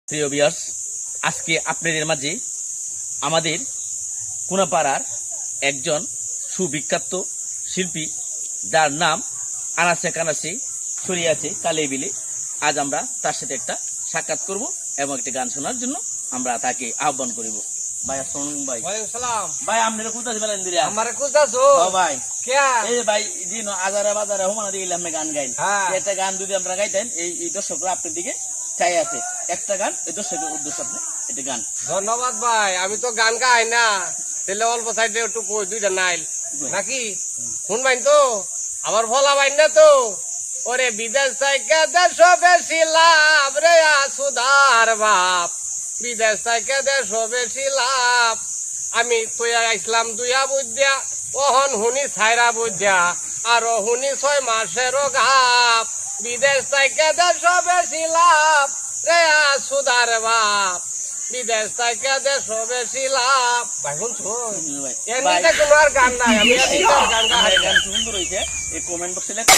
প্রিয় ভিউয়ার্স, আজকে আপনাদের মাঝে আমাদের কোনাপাড়ার একজন সুবিখ্যাত শিল্পী যার নাম আনাচে কানাচে ছড়িয়ে আছে কালেবিলে। আজ আমরা তার সাথে একটা সাক্ষাৎ করব এবং একটা গান শোনার জন্য আমরা তাকে আহ্বান করিব। ভাই আসসালামু ভাই। ওয়ালাইকুম সালাম। ভাই আপনারা কোথায় বেলেন দিরা? আমারে কুলতাছো? ভাই কেয়া? এই যে ভাই দিন আজারে বাজারে হুমানা দিলে আমরা গান গাই। হ্যাঁ। একটা গান যদি আমরা গাইতেন এই দর্শকরা আপনার দিকে চাই আছে। একটা গান এই দর্শকের উদ্দেশ্যে আপনি এটা গান। ধন্যবাদ ভাই, আমি তো গান গাই না, তাহলে অল্প সাইডে একটু কই দুইটা নাইল নাকি শুনবাইন তো আমার ভোলা বাইন না তো। ওরে বিদেশ থেকে দেশ বেশি লাভ রে সুধার বাপ, বিদেশ থেকে দেশ বেশি লাভ। আমি তুইয়া ইসলাম দুইয়া বুঝা ওহন হুনি ছাইরা বুঝা আর হুনি 6 মাসেরও গাপ। বিদেশ থেকে দেশ বেশি লাভ রে সুধার বাপ, বিদেশ থেকে দেশ বেশি লাভ। ভাই শুনছো ভাই এমনিতে কোনো আর গান নাই, আমি আর গান গাই। গান সুন্দর হয়েছে, এই কমেন্ট বক্সে লেখা